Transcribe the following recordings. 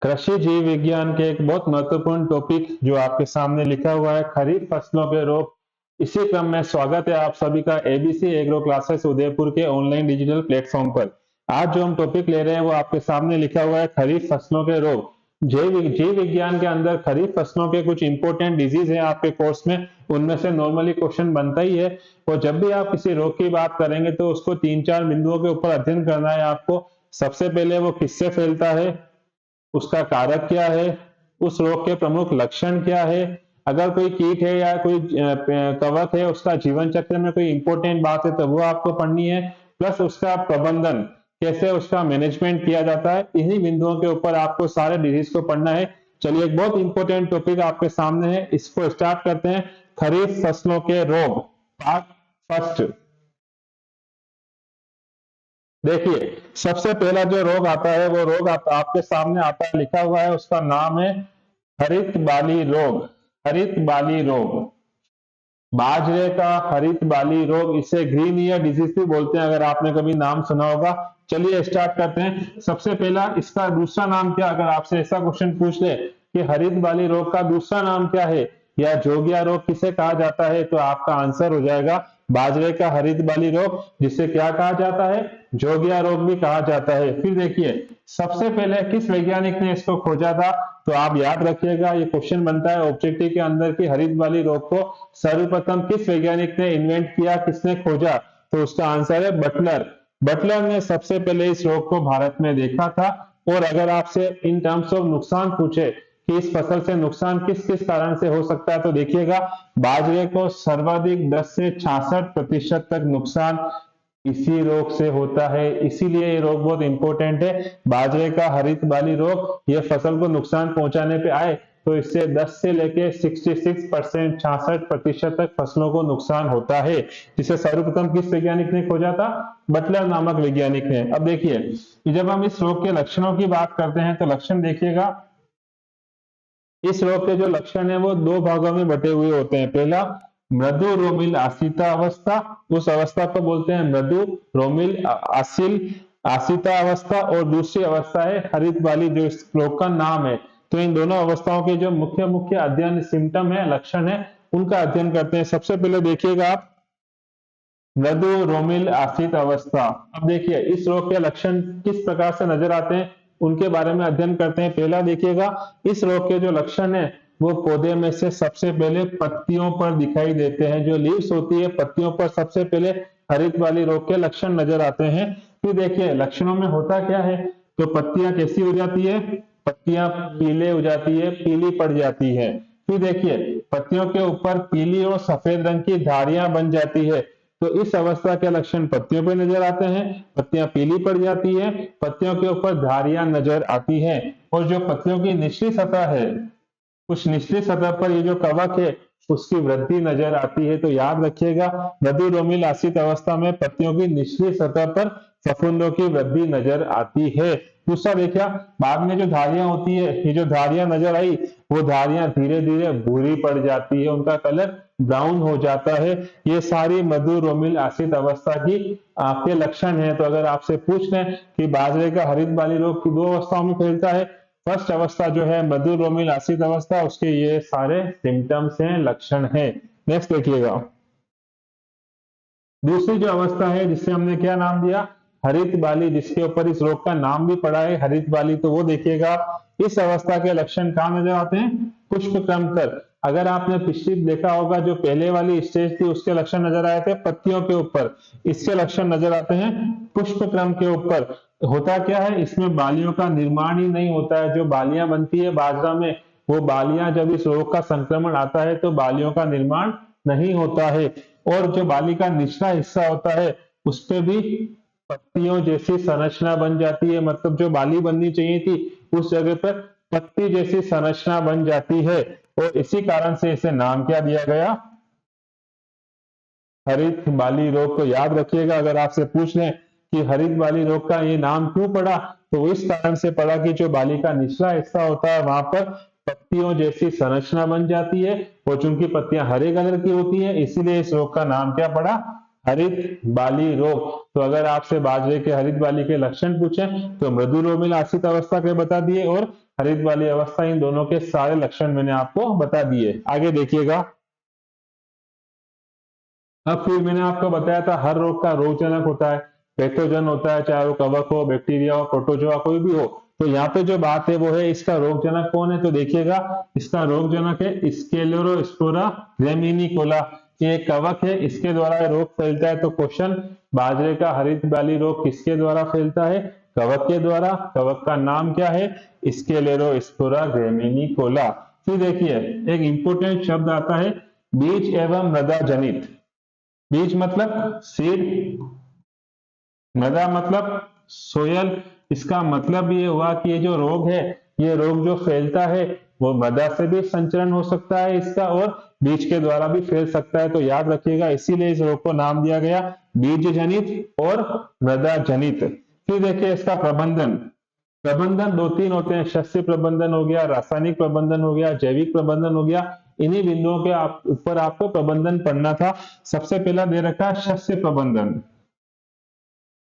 कृषि जीव विज्ञान के एक बहुत महत्वपूर्ण टॉपिक जो आपके सामने लिखा हुआ है, खरीफ फसलों के रोग। इसी क्रम में स्वागत है आप सभी का एबीसी एग्रो क्लासेस उदयपुर के ऑनलाइन डिजिटल प्लेटफॉर्म पर। आज जो हम टॉपिक ले रहे हैं वो आपके सामने लिखा हुआ है, खरीफ फसलों के रोग। जीव विज्ञान के अंदर खरीफ फसलों के कुछ इंपॉर्टेंट डिजीज है आपके कोर्स में, उनमें से नॉर्मली क्वेश्चन बनता ही है। और जब भी आप किसी रोग की बात करेंगे तो उसको 3-4 बिंदुओं के ऊपर अध्ययन करना है आपको। सबसे पहले वो किससे फैलता है, उसका कारक क्या है, उस रोग के प्रमुख लक्षण क्या है, अगर कोई कीट है या कोई कवक है उसका जीवन चक्र में कोई इंपॉर्टेंट बात है तो वो आपको पढ़नी है। प्लस उसका प्रबंधन, कैसे उसका मैनेजमेंट किया जाता है, इन्हीं बिंदुओं के ऊपर आपको सारे डिजीज को पढ़ना है। चलिए, एक बहुत इंपॉर्टेंट टॉपिक आपके सामने है, इसको स्टार्ट करते हैं। खरीफ फसलों के रोग, पार्ट फर्स्ट। देखिए, सबसे पहला जो रोग आता है वो रोग आपके सामने आता है, लिखा हुआ है, उसका नाम है हरित बाली रोग। हरित बाली रोग, बाजरे का हरित बाली रोग, इसे ग्रीन ईयर डिजीज भी बोलते हैं, अगर आपने कभी नाम सुना होगा। चलिए स्टार्ट करते हैं। सबसे पहला, इसका दूसरा नाम क्या, अगर आपसे ऐसा क्वेश्चन पूछ ले कि हरित बाली रोग का दूसरा नाम क्या है या जोगिया रोग किसे कहा जाता है, तो आपका आंसर हो जाएगा बाजरे का हरित बाली रोग, जिसे क्या कहा जाता है, जोगिया रोग भी कहा जाता है। फिर देखिए, सबसे पहले किस वैज्ञानिक ने इसको खोजा था, तो आप याद रखिएगा, ये क्वेश्चन बनता है ऑब्जेक्टिव के अंदर कि हरित बाली रोग को सर्वप्रथम किस वैज्ञानिक ने इन्वेंट किया, किसने खोजा, तो उसका आंसर है बटलर। बटलर ने सबसे पहले इस रोग को भारत में देखा था। और अगर आपसे इन टर्म्स ऑफ नुकसान पूछे कि इस फसल से नुकसान किस किस कारण से हो सकता है, तो देखिएगा, बाजरे को सर्वाधिक 10 से 66% तक नुकसान इसी रोग से होता है। इसीलिए ये रोग बहुत इंपॉर्टेंट है। बाजरे का हरित बाली रोग, ये फसल को नुकसान पहुंचाने पे आए तो इससे 10 से लेके 66%, 66% तक फसलों को नुकसान होता है, जिसे सर्वप्रथम किस वैज्ञानिक ने खोजा था, बटलर नामक वैज्ञानिक ने। अब देखिए, जब हम इस रोग के लक्षणों की बात करते हैं तो लक्षण देखिएगा, इस रोग के जो लक्षण है वो दो भागों में बटे हुए होते हैं। पहला, मृदु रोमिल आसिता अवस्था, उस अवस्था को बोलते हैं मृदु रोमिल आसिल आसिता अवस्था, और दूसरी अवस्था है हरित वाली, जो इस रोग का नाम है। तो इन दोनों अवस्थाओं के जो मुख्य मुख्य अध्ययन सिम्टम है, लक्षण है, उनका अध्ययन करते हैं। सबसे पहले देखिएगा आप, मृदु रोमिल आसित अवस्था। अब देखिए, इस रोग के लक्षण किस प्रकार से नजर आते हैं, उनके बारे में अध्ययन करते हैं। पहला देखिएगा, इस रोग के जो लक्षण है वो पौधे में से सबसे पहले पत्तियों पर दिखाई देते हैं। जो लीव्स होती है, पत्तियों पर सबसे पहले हरित वाली रोग के लक्षण नजर आते हैं। फिर देखिए, लक्षणों में होता क्या है, तो पत्तियां कैसी हो जाती है, पत्तियां पीले हो जाती है, पीली पड़ जाती है। फिर देखिए, पत्तियों के ऊपर पीली और सफेद रंग की धारियां बन जाती है। तो इस अवस्था के लक्षण पत्तियों पे नजर आते हैं, पत्तियां पीली पड़ जाती है, पत्तियों के ऊपर धारियां नजर आती हैं। और जो पत्तियों की निचली सतह है, उस निचली सतह पर ये जो कवक है उसकी वृद्धि नजर आती है। तो याद रखिएगा, मृदु रोमिल आसित अवस्था में पत्तियों की निचली सतह पर फफूंदों की वृद्धि नजर आती है। दूसरा देखिए, बाद में जो धारियां होती है, ये जो धारियां नजर आई, वो धारियां धीरे धीरे भूरी पड़ जाती है, उनका कलर ब्राउन हो जाता है। ये सारी मधु रोमिल आसित अवस्था की आपके लक्षण है। तो अगर आपसे पूछ लें कि बाजरे का हरित बाली रोग की दो अवस्थाओं में फैलता है, फर्स्ट अवस्था जो है मधु रोमिल आसित अवस्था, उसके ये सारे सिम्टम्स हैं, लक्षण हैं। नेक्स्ट देखिएगा, दूसरी जो अवस्था है जिससे हमने क्या नाम दिया, हरित बाली, जिसके ऊपर इस रोग का नाम भी पड़ा है हरित बाली, तो वो देखिएगा, इस अवस्था के लक्षण कहाँ नजर आते हैं, पुष्प क्रम कर। अगर आपने पिछली देखा होगा, जो पहले वाली स्टेज थी उसके लक्षण नजर आए थे पत्तियों के ऊपर, इसके लक्षण नजर आते हैं पुष्प क्रम के ऊपर। होता क्या है, इसमें बालियों का निर्माण ही नहीं होता है। जो बालियां बनती है बाजरा में, वो बालियां जब इस रोग का संक्रमण आता है तो बालियों का निर्माण नहीं होता है। और जो बाली का निचला हिस्सा होता है उस पे भी पत्तियों जैसी संरचना बन जाती है, मतलब जो बाली बननी चाहिए थी उस जगह पर पत्ती जैसी संरचना बन जाती है। और इसी कारण से इसे नाम क्या दिया गया, हरित बाली रोग। को याद रखिएगा, अगर आपसे पूछ लें कि हरित बाली रोग का ये नाम क्यों पड़ा, तो इस कारण से पड़ा कि जो बाली का निचला हिस्सा होता है वहां पर पत्तियों जैसी संरचना बन जाती है, और चूंकि पत्तियां हरे कलर की होती है, इसीलिए इस रोग का नाम क्या पड़ा, हरित बाली रोग। तो अगर आपसे बाजरे के हरित बाली के लक्षण पूछे तो मृदु रोमिल आसित अवस्था के बता दिए और हरित वाली अवस्था, इन दोनों के सारे लक्षण मैंने आपको बता दिए। आगे देखिएगा, अब फिर मैंने आपको बताया था हर रोग का रोगजनक होता है, पैथोजन होता है, चाहे वो कवक हो, बैक्टीरिया हो, प्रोटोजोआ कोई भी हो। तो यहाँ पे जो बात है वो है इसका रोगजनक कौन है, तो देखिएगा इसका रोगजनक है स्क्लेरोस्पोरा ग्रेमिनिकोला। ये कवक है, इसके द्वारा रोग फैलता है। तो क्वेश्चन, बाजरे का हरित बाली रोग किसके द्वारा फैलता है, कवक के द्वारा। कवक का नाम क्या है, स्क्लेरोस्पोरा ग्रेमिनिकोला। फिर देखिए एक इंपोर्टेंट शब्द आता है बीज एवं मृदा जनित। बीज मतलब सीड, मृदा मतलब सोयल। इसका मतलब ये हुआ कि ये जो रोग है, ये रोग जो फैलता है वो मृदा से भी संचरण हो सकता है इसका, और बीज के द्वारा भी फैल सकता है। तो याद रखिएगा, इसीलिए इस रोग को नाम दिया गया बीज जनित और मृदा जनित। फिर देखिए इसका प्रबंधन। प्रबंधन दो तीन होते हैं, शस्य प्रबंधन हो गया, रासायनिक प्रबंधन हो गया, जैविक प्रबंधन हो गया। इन्हीं बिंदुओं के ऊपर आपको प्रबंधन पढ़ना था। सबसे पहला दे रखा है शस्य प्रबंधन।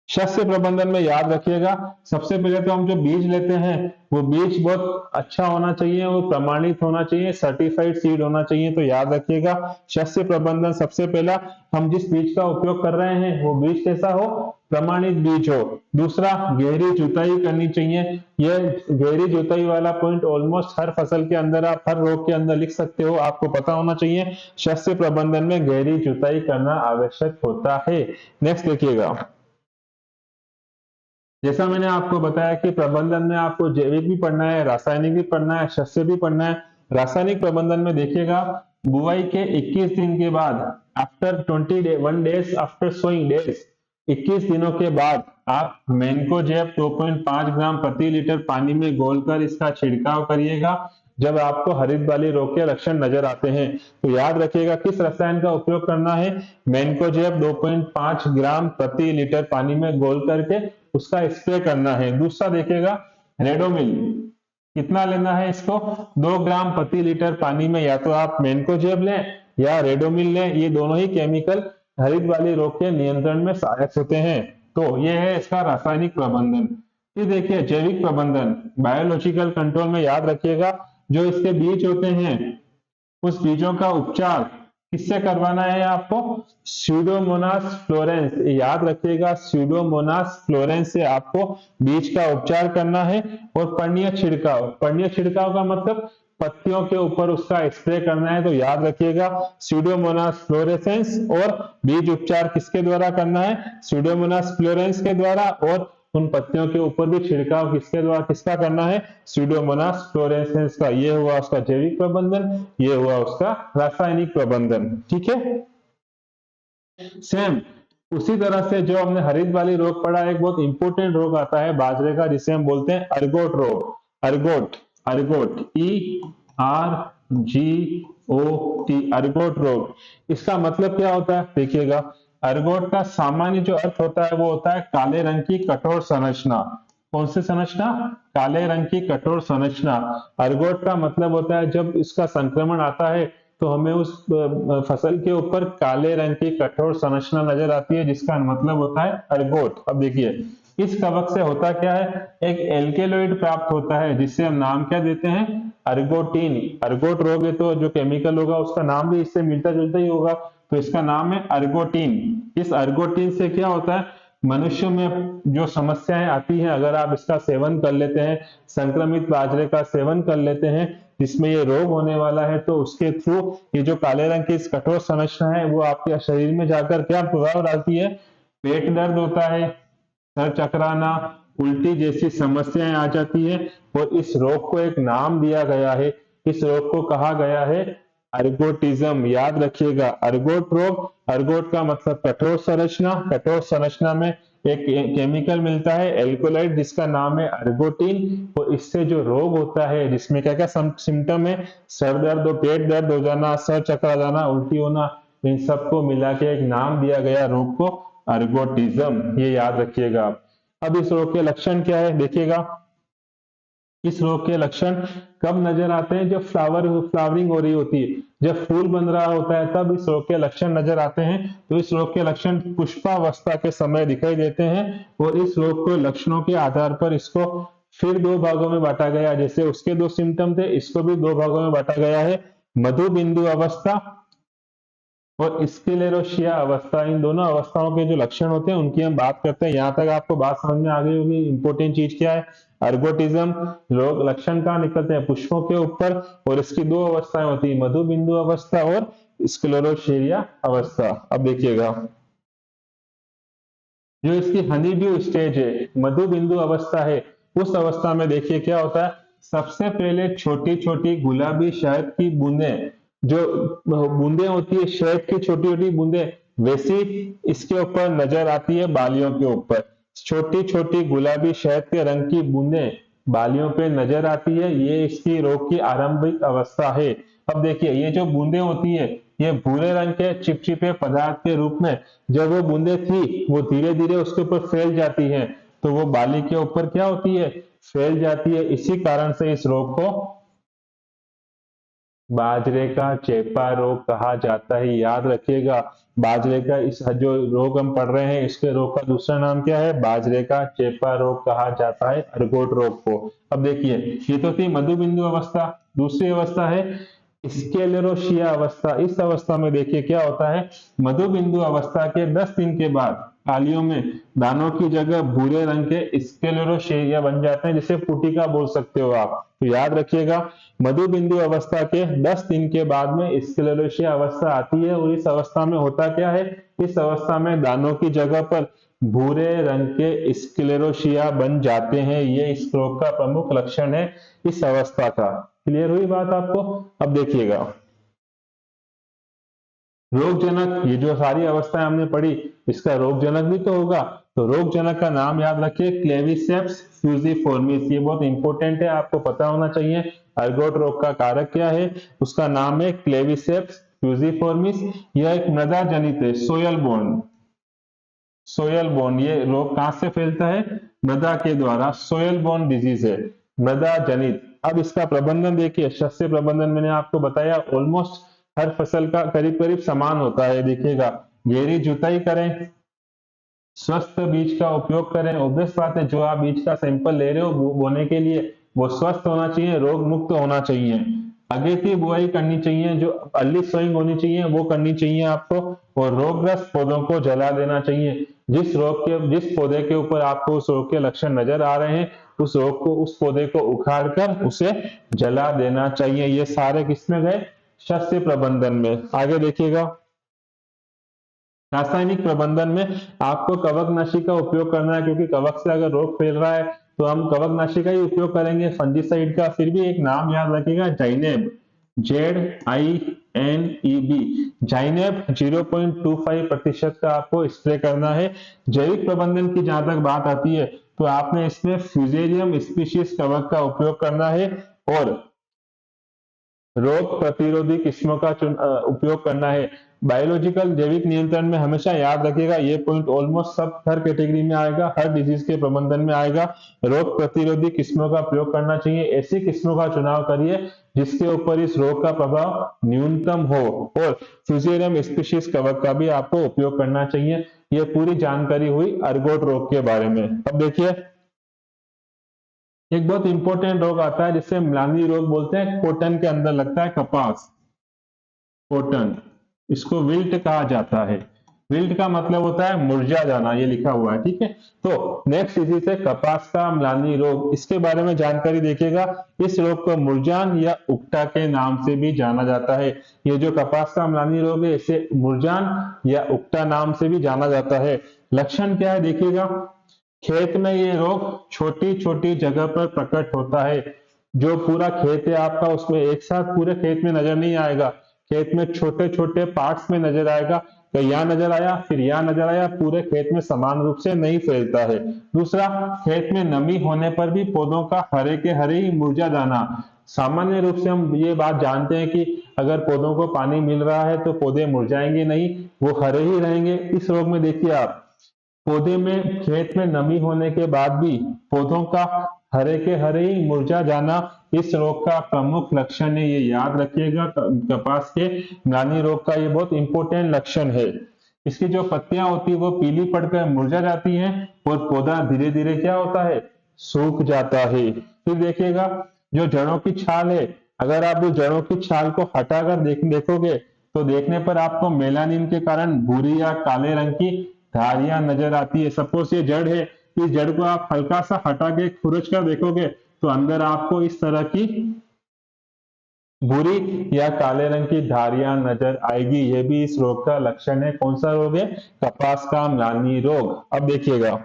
शस्य प्रबंधन में याद रखिएगा, सबसे पहले तो हम जो बीज लेते हैं वो बीज बहुत अच्छा होना चाहिए, वो प्रमाणित होना चाहिए, सर्टिफाइड सीड होना चाहिए। तो याद रखिएगा शस्य प्रबंधन, सबसे पहला हम जिस बीज का उपयोग कर रहे हैं वो बीज कैसा हो, प्रमाणित बीज हो। दूसरा, गहरी जुताई करनी चाहिए। यह गहरी जुताई वाला पॉइंट ऑलमोस्ट हर फसल के अंदर, आप हर रोग के अंदर लिख सकते हो, आपको पता होना चाहिए। शस्य प्रबंधन में गहरी जुताई करना आवश्यक होता है। नेक्स्ट देखिएगा, जैसा मैंने आपको बताया कि प्रबंधन में आपको जैविक भी पढ़ना है, रासायनिक भी पढ़ना है, शस्य भी पढ़ना है। रासायनिक प्रबंधन में देखिएगा, बुआई के 21 दिन के बाद, after 21 days after sowing days, 21 दिनों के बाद आप मैनकोजेब 2.5 ग्राम प्रति लीटर पानी में घोलकर इसका छिड़काव करिएगा जब आपको हरित बाली रोग के लक्षण नजर आते हैं। तो याद रखिएगा किस रसायन का उपयोग करना है, मैनकोजेब 2.5 ग्राम प्रति लीटर पानी में घोल करके उसका स्प्रे करना है। दूसरा देखिएगा रेडोमिल, कितना लेना है इसको, 2 ग्राम प्रति लीटर पानी में। या तो आप मैनकोजेब लें या रेडोमिल लें, ये दोनों ही केमिकल हरित वाली रोग के नियंत्रण में सहायक होते हैं। तो ये है इसका रासायनिक प्रबंधन। फिर देखिए जैविक प्रबंधन, बायोलॉजिकल कंट्रोल में याद रखिएगा जो इसके बीज होते हैं उस बीजों का उपचार किससे करवाना है आपको, स्यूडोमोनास फ्लोरेंस। याद रखिएगा स्यूडोमोनास फ्लोरेंस से आपको बीज का उपचार करना है। और पर्णीय छिड़काव, पर्णीय छिड़काव का मतलब पत्तियों के ऊपर उसका स्प्रे करना है। तो याद रखिएगा स्यूडोमोनास फ्लोरेसेंस और बीज उपचार किसके द्वारा करना है, स्यूडोमोनास फ्लोरेंस के द्वारा। और उन पत्तियों के ऊपर भी छिड़काव किसके द्वारा, किसका करना है, स्यूडोमोनास फ्लोरेसेंस का। ये हुआ उसका जैविक प्रबंधन, ये हुआ उसका रासायनिक प्रबंधन। ठीक है, सेम उसी तरह से जो हमने हरित वाली रोग पढ़ा, एक बहुत इंपॉर्टेंट रोग आता है बाजरे का जिसे हम बोलते हैं अर्गोट रोग। अर्गोट, अर्गोट ERGOT, अर्गोट रोग। इसका मतलब क्या होता है, देखिएगा अर्गोट का सामान्य जो अर्थ होता है वो होता है काले रंग की कठोर संरचना। कौन सी संरचना, काले रंग की कठोर संरचना। अर्गोट का मतलब होता है जब इसका संक्रमण आता है तो हमें उस फसल के ऊपर काले रंग की कठोर संरचना नजर आती है, जिसका मतलब होता है अर्गोट। अब देखिए इस कवक से होता क्या है, एक एल्केलॉइड प्राप्त होता है जिससे हम नाम क्या देते हैं, अर्गोटीन। अर्गोट रोग है तो जो केमिकल होगा उसका नाम भी इससे मिलता जुलता ही होगा, तो इसका नाम है अर्गोटीन। इस अर्गोटीन से क्या होता है, मनुष्य में जो समस्याएं आती हैं अगर आप इसका सेवन कर लेते हैं, संक्रमित बाजरे का सेवन कर लेते हैं जिसमें ये रोग होने वाला है, तो उसके थ्रू ये जो काले रंग की इस कठोर संरचना है वो आपके शरीर में जाकर क्या प्रभाव डालती है, पेट दर्द होता है, सर चकराना, उल्टी जैसी समस्याएं आ जाती है। और इस रोग को एक नाम दिया गया है, इस रोग को कहा गया है अर्गोटिज्म। याद रखिएगा अर्गोट रोग, अर्गोट का मतलब कठोर संरचना, कठोर संरचना में एक केमिकल मिलता है एल्कोलाइड जिसका नाम है अर्गोटीन। और इससे जो रोग होता है जिसमें क्या क्या सिम्टम है, सर दर्द, पेट दर्द हो जाना, सर चकरा जाना, उल्टी होना, इन सबको मिला के एक नाम दिया गया रोग को अर्गोटिज्म। ये याद रखिएगा आप। अब इस रोग के लक्षण क्या है, देखिएगा इस रोग के लक्षण कब नजर आते हैं, जब फ्लावरिंग हो रही होती है, जब फूल बन रहा होता है तब इस रोग के लक्षण नजर आते हैं। तो इस रोग के लक्षण पुष्पावस्था के समय दिखाई देते हैं और इस रोग के लक्षणों के आधार पर इसको फिर दो भागों में बांटा गया, जैसे उसके दो सिम्टम थे, इसको भी दो भागों में बांटा गया है, मधु बिंदु अवस्था और स्क्लेरोसिया अवस्था। इन दोनों अवस्थाओं के जो लक्षण होते हैं उनकी हम बात करते हैं। यहां तक आपको बात समझ में आ गई होगी। इंपॉर्टेंट चीज क्या है, अर्गोटिज्म, रोग लक्षण कहाँ निकलते हैं, पुष्पों के ऊपर, और इसकी दो अवस्थाएं होती है, मधु बिंदु अवस्था और स्क्लेरोसिया अवस्था। अब देखिएगा, जो इसकी हनी ड्यू स्टेज है, मधु बिंदु अवस्था है, उस अवस्था में देखिए क्या होता है, सबसे पहले छोटी छोटी गुलाबी शहद की बूंदें, जो बूंदें होती है शहद की छोटी छोटी बूंदें, वैसी इसके ऊपर नजर आती है बालियों के ऊपर। छोटी छोटी गुलाबी शहद के रंग की बूंदें बालियों पे नजर आती है, ये इसकी रोग की आरंभिक अवस्था है। अब देखिए, ये जो बूंदें होती है ये भूरे रंग के चिपचिपे पदार्थ के रूप में, जब वो बूंदें थी वो धीरे धीरे उसके ऊपर फैल जाती हैं, तो वो बाली के ऊपर क्या होती है, फैल जाती है। इसी कारण से इस रोग को बाजरे का चेपा रोग कहा जाता है। याद रखिएगा, बाजरे का इस जो रोग हम पढ़ रहे हैं, इसके रोग का दूसरा नाम क्या है, बाजरे का चेपा रोग कहा जाता है, अर्गोट रोग को। अब देखिए, ये तो थी मधुबिंदु अवस्था। दूसरी अवस्था है स्क्लेरोसिया अवस्था। इस अवस्था में देखिए क्या होता है, मधुबिंदु अवस्था के 10 दिन के बाद फलियों में दानों की जगह भूरे रंग के स्क्लेरोसिया बन जाते हैं, जिसे पुटिका बोल सकते हो आप। तो याद रखिएगा, मधुबिंदु अवस्था के 10 दिन के बाद में स्क्लेरोसिया अवस्था आती है, और इस अवस्था में होता क्या है, इस अवस्था में दानों की जगह पर भूरे रंग के स्क्लेरोसिया बन जाते हैं। ये इस रोग का प्रमुख लक्षण है इस अवस्था का। क्लियर हुई बात आपको। अब देखिएगा, रोगजनक, ये जो सारी अवस्थाएं हमने पढ़ी, इसका रोगजनक भी तो होगा, तो रोगजनक का नाम याद रखिए, क्लेविसेप्स फ्यूजिफॉर्मिस। ये बहुत इंपॉर्टेंट है, आपको पता होना चाहिए। अर्गोट रोग का कारक क्या है, उसका नाम है क्लेविसेप्स फ्यूजिफॉर्मिस। यह एक मृदा जनित है, सोयल बोर्न। सोयल बोर्न, ये रोग कहां से फैलता है, मृदा के द्वारा, सोयल बोर्न डिजीज है, मृदा जनित। अब इसका प्रबंधन देखिए, शस्य प्रबंधन मैंने आपको बताया, ऑलमोस्ट हर फसल का करीब करीब समान होता है। देखिएगा, गहरी जुताई करें, स्वस्थ बीज का उपयोग करें। ऑब्वियस बात है, जो आप बीज का सैंपल ले रहे हो बोने के लिए, वो स्वस्थ होना चाहिए, रोग मुक्त होना चाहिए। आगे की बुआई करनी चाहिए, जो अर्ली सोइंग होनी चाहिए वो करनी चाहिए आपको, और रोगग्रस्त पौधों को जला देना चाहिए। जिस पौधे के ऊपर आपको उस रोग के लक्षण नजर आ रहे हैं, उस रोग को, उस पौधे को उखाड़ कर उसे जला देना चाहिए। ये सारे किसमें गए, शस्य प्रबंधन में। आगे देखिएगा, रासायनिक प्रबंधन में आपको कवकनाशी का उपयोग करना है, क्योंकि कवक से अगर रोग फैल रहा है तो हम कवकनाशी का ही उपयोग करेंगे, फंजीसाइड का। फिर भी एक नाम याद रखिएगा, जाइनेब, ZINEB। जाइनेब 0.25% का आपको स्प्रे करना है। जैविक प्रबंधन की जहां तक बात आती है, तो आपने इसमें फ्यूजेरियम स्पीशीज कवक का उपयोग करना है, और रोग प्रतिरोधी किस्मों का उपयोग करना है। बायोलॉजिकल जैविक नियंत्रण में हमेशा याद रखिएगा, ये पॉइंट ऑलमोस्ट सब हर कैटेगरी में आएगा, हर डिजीज के प्रबंधन में आएगा। रोग प्रतिरोधी किस्मों का प्रयोग करना चाहिए, ऐसी किस्मों का चुनाव करिए जिसके ऊपर इस रोग का प्रभाव न्यूनतम हो, और फ्यूजेरियम स्पीशीज कवक का भी आपको उपयोग करना चाहिए। ये पूरी जानकारी हुई अर्गोट रोग के बारे में। अब देखिए, एक बहुत इंपॉर्टेंट रोग आता है जिसे म्लानी रोग बोलते हैं, कॉटन के अंदर लगता है, कपास, कॉटन, इसको विल्ट कहा जाता है। विल्ट का मतलब होता है मुरझा जाना, ये लिखा हुआ है, ठीक है। तो नेक्स्ट डिजीज है कपास का म्लानी रोग। इसके बारे में जानकारी देखिएगा, इस रोग को मुरझान या उकटा के नाम से भी जाना जाता है। ये जो कपास का म्लानी रोग है, इसे मुरझान या उकटा नाम से भी जाना जाता है। लक्षण क्या है देखिएगा, खेत में ये रोग छोटी छोटी जगह पर प्रकट होता है। जो पूरा खेत है आपका, उसमें एक साथ पूरे खेत में नजर नहीं आएगा, खेत में छोटे छोटे पार्ट्स में नजर आएगा। तो यहाँ नजर आया, फिर यहाँ नजर आया, पूरे खेत में समान रूप से नहीं फैलता है। दूसरा, खेत में नमी होने पर भी पौधों का हरे के हरे ही मुरझा जाना। सामान्य रूप से हम ये बात जानते हैं कि अगर पौधों को पानी मिल रहा है तो पौधे मुरझाएंगे नहीं, वो हरे ही रहेंगे। इस रोग में देखिए आप, पौधे में, खेत में नमी होने के बाद भी पौधों का हरे के हरे ही मुरझा जाना इस रोग का प्रमुख लक्षण है। ये याद रखिएगा, कपास के म्लानी रोग का ये बहुत इंपॉर्टेंट लक्षण है। इसकी जो पत्तियां होती है वो पीली पड़कर मुरझा जाती हैं, और पौधा धीरे धीरे क्या होता है, सूख जाता है। फिर देखिएगा जो जड़ों की छाल है, अगर आप उस जड़ों की छाल को हटाकर देखोगे तो देखने पर आपको मेलानिन के कारण भूरी या काले रंग की धारियां नजर आती है। सपोज ये जड़ है, इस जड़ को आप हल्का सा हटा के खुरच कर देखोगे तो अंदर आपको इस तरह की भूरी या काले रंग की धारियां नजर आएगी। ये भी इस रोग का लक्षण है। कौन सा रोग है? कपास का म्लानी रोग। अब देखिएगा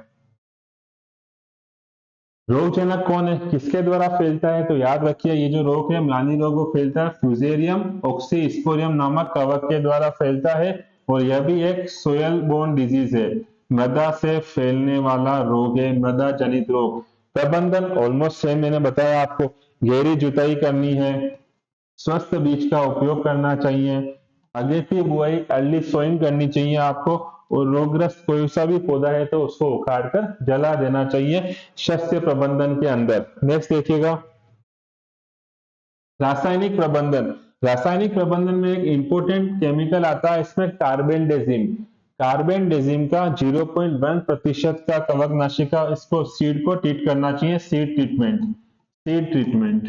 रोगजनक कौन है, किसके द्वारा फैलता है? तो याद रखिए ये जो रोग है म्लानी रोग वो फैलता है फ्यूजेरियम ऑक्सीस्पोरियम नामक कवक के द्वारा फैलता है और यह भी एक सोयल बोर्न डिजीज है। मृदा से फैलने वाला रोग है, मृदा जनित रोग। प्रबंधन ऑलमोस्ट सेम मैंने बताया आपको, गहरी जुताई करनी है, स्वस्थ बीज का उपयोग करना चाहिए, अगेती बुआई अर्ली सोइंग करनी चाहिए आपको और रोगग्रस्त कोई सा भी पौधा है तो उसको उखाड़कर जला देना चाहिए शस्य प्रबंधन के अंदर। नेक्स्ट देखिएगा रासायनिक प्रबंधन। रासायनिक प्रबंधन में एक इंपॉर्टेंट केमिकल आता है इसमें कार्बेंडेजिम। कार्बेंडेजिम का 0.1% का कवकनाशी का इसको सीड को ट्रीट करना चाहिए। सीड ट्रीटमेंट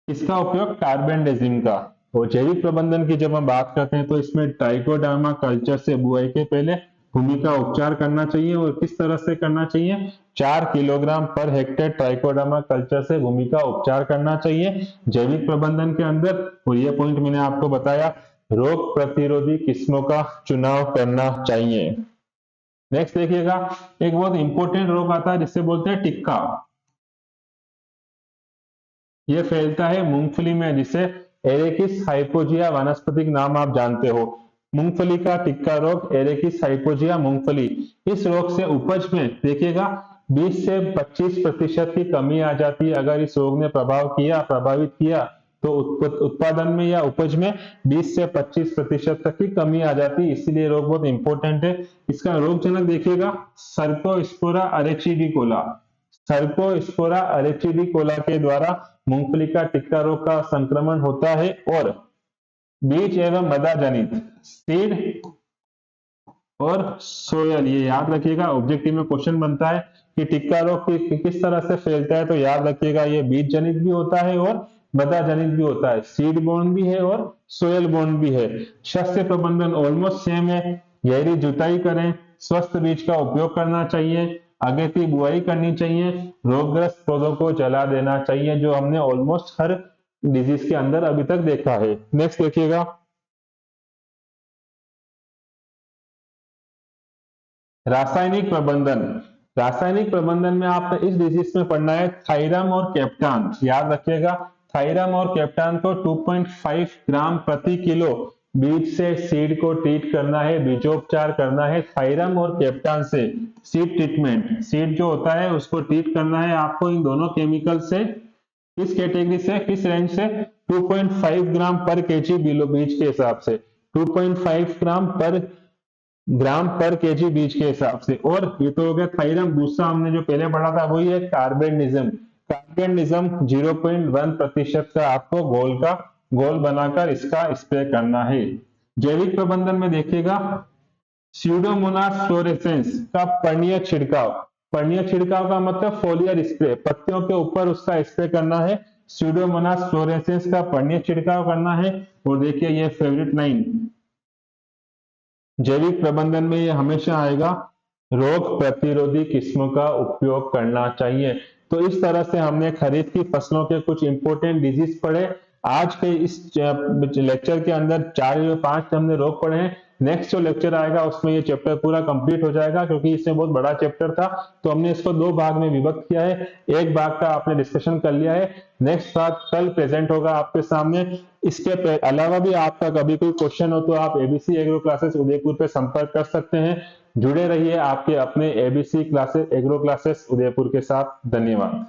इसका उपयोग कार्बेंडेजिम का। और जैविक प्रबंधन की जब हम बात करते हैं तो इसमें ट्राइकोडर्मा कल्चर से बुआई के पहले भूमि का उपचार करना चाहिए और किस तरह से करना चाहिए? 4 kilogram per hectare trichoderma culture से भूमि का उपचार करना चाहिए जैविक प्रबंधन के अंदर। और ये पॉइंट मैंने आपको बताया, रोग प्रतिरोधी किस्मों का चुनाव करना चाहिए। नेक्स्ट देखिएगा एक बहुत इंपॉर्टेंट रोग आता है जिससे बोलते हैं टिक्का। ये फैलता है मूंगफली में जिसे एरेकिस हाइपोजिया वनस्पतिक नाम आप जानते हो। मूंगफली का टिक्का रोग एरेकिस हाइपोजिया मूंगफली। इस रोग से उपज में देखिएगा 20 से 25% की कमी आ जाती है। अगर इस रोग ने प्रभावित किया तो उत्पादन में या उपज में 20 से 25% तक की कमी आ जाती है। इसीलिए रोग बहुत इंपॉर्टेंट है। इसका रोगजनक देखिएगा सर्कोस्पोरा अरेचिडिकोला। सर्कोस्पोरा अरेचिडिकोला के द्वारा मूंगफली का टिक्का रोग का संक्रमण होता है और बीज एवं मृदा जनित सीड और सोयल, ये याद रखिएगा ऑब्जेक्टिव में क्वेश्चन बनता है कि टिक्का रोग किस तरह से फैलता है। तो याद रखिएगा ये बीज जनित भी होता है और मृदा जनित भी होता है, सीड बोर्न भी है और सोयल बोर्न भी है। शस्य प्रबंधन ऑलमोस्ट सेम है, गहरी जुताई करें, स्वस्थ बीज का उपयोग करना चाहिए, अगेती बुआई करनी चाहिए, रोगग्रस्त पौधों को जला देना चाहिए, जो हमने ऑलमोस्ट हर डिजीज के अंदर अभी तक देखा है। नेक्स्ट देखिएगा रासायनिक प्रबंधन। रासायनिक प्रबंधन में आपने इस डिजीज में पढ़ना है थायरम और कैप्टान। याद रखिएगा थायरम और कैप्टान को 2.5 ग्राम प्रति किलो बीज से सीड को ट्रीट करना है, बीजोपचार करना है थायरम और कैप्टान से। सीड ट्रीटमेंट, सीड जो होता है उसको ट्रीट करना है आपको इन दोनों केमिकल से। किस कैटेगरी से, किस रेंज से? 2.5 ग्राम पर केजी बीज के हिसाब से, 2.5 ग्राम पर केजी बीज के हिसाब से। और ये तो हो गया थायरम। दूसरा हमने जो पहले पढ़ा था वही है कार्बेंडिज्म। कार्बेंडिज्म 0.1% का आपको गोल बनाकर इसका स्प्रे करना है। जैविक प्रबंधन में देखिएगा स्यूडोमोनास फ्लोरेसेंस का पर्णीय छिड़काव। पर्णीय छिड़काव का मतलब फोलियर स्प्रे, पत्तियों के ऊपर उसका स्प्रे करना है। स्यूडोमोनास फ्लोरेसेंस का पर्णीय छिड़काव करना है। और देखिए ये फेवरेट लाइन जैविक प्रबंधन में ये हमेशा आएगा, रोग प्रतिरोधी किस्मों का उपयोग करना चाहिए। तो इस तरह से हमने खरीफ की फसलों के कुछ इंपॉर्टेंट डिजीज पढ़े। आज के इस लेक्चर के अंदर 4 या 5 हमने रोग पढ़े हैं। नेक्स्ट जो लेक्चर आएगा उसमें ये चैप्टर पूरा कंप्लीट हो जाएगा, क्योंकि इसमें बहुत बड़ा चैप्टर था तो हमने इसको 2 भाग में विभक्त किया है। एक भाग का आपने डिस्कशन कर लिया है, नेक्स्ट भाग कल प्रेजेंट होगा आपके सामने। इसके अलावा भी आपका कभी कोई क्वेश्चन हो तो आप एबीसी एग्रो क्लासेस उदयपुर पे संपर्क कर सकते हैं। जुड़े रहिए आपके अपने ABC classes agro classes Udaipur के साथ। धन्यवाद।